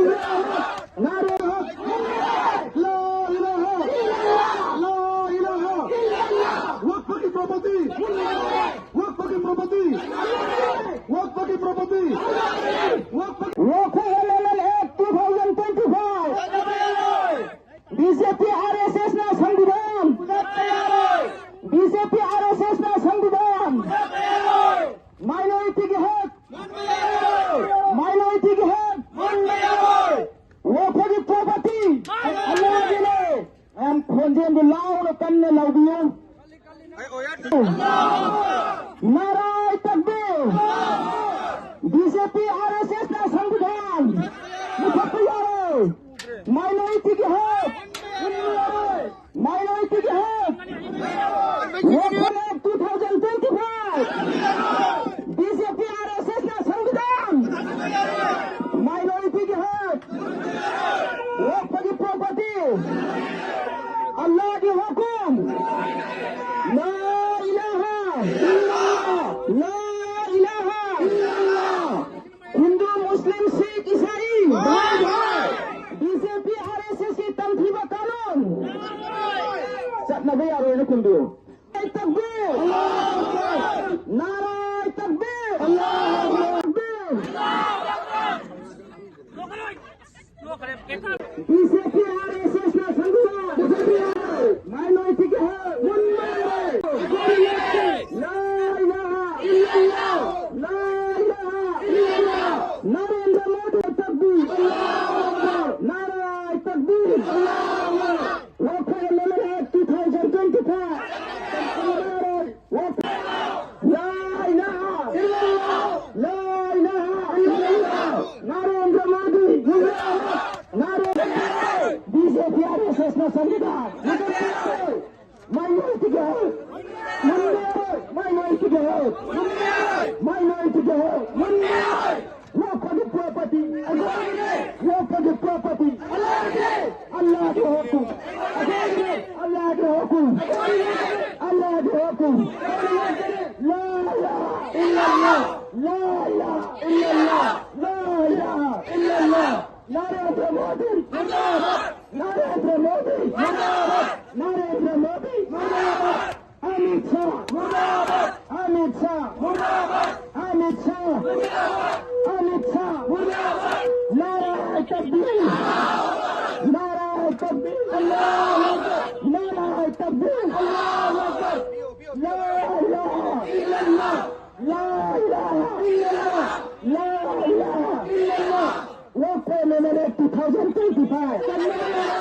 नारे हक, ला इलाहा, ला इलाहा, वक्फ की प्रॉपर्टी, वक्फ की प्रॉपर्टी, वक्फ की प्रॉपर्टी, Act 2025, बीजेपी आरएसएस ना संविधान, बीजेपी आरएसएस ना संविधान, माइनॉरिटी के हक, माइनॉरिटी के हक, वक्फ की प्रॉपर्टी, अल्लाह दिले, हम खोजे बुलाओ और कन्ने लौदियों, नाराय तकबीर, बीजेपी आरएसएस ना संविधान, माइनॉरिटी के हक, माइनॉरिटी के हक, वक्फ एक्ट 2025, बीजेपी आरएसएस ना संविधान, माइनॉरिटी के हक, वक्फ की प्रॉपर्टी, अल्लाह के हुक्म, ला इलाहा इल्लल्लाह, ला इलाहा इल्लल्लाह, हिंदू मुस्लिम सिख ईसाई बीजेपी आरएसएस की तंजीम कानून नबी यार कुंदू तकबीर, नाराय तकबीर, बीजेपी आरएसएस का संविधान, माइनॉरिटी के हक, ला इलाहा इल्लल्लाह, ला इलाहा इल्लल्लाह, नरेंद्र मोदी तकबीर, नाराय तकबीर, वक्फ एक्ट 2025, ला इलाहा इल्लल्लाह, ला इलाहा इल्लल्लाह, नरेंद्र मोदी, बीजेपी आरएसएस का संविधान, माइनॉरिटी के हक, माइनॉरिटी के हक, माइनॉरिटी के हक, वक्फ की प्रॉपर्टी, वक्फ की प्रॉपर्टी, अल्लाह के हुक्म, अल्लाह के हुक्म, अल्लाह के हुक्म, ला इलाहा इल्लल्लाह, ला इलाहा इल्लल्लाह, ला इलाहा इल्लल्लाह, नरेंद्र मोदी, नरेंद्र मोदी, नरेंद्र मोदी, अमित शाह, अमित शाह, अमित शाह, अमित शाह, नाराय तकबीर, नाराय तकबीर, नाराय तकबीर, ला इलाहा इल्लल्लाह, ला इलाहा इल्लल्लाह, ला इलाहा इल्लल्लाह, वक्फ एक्ट 2025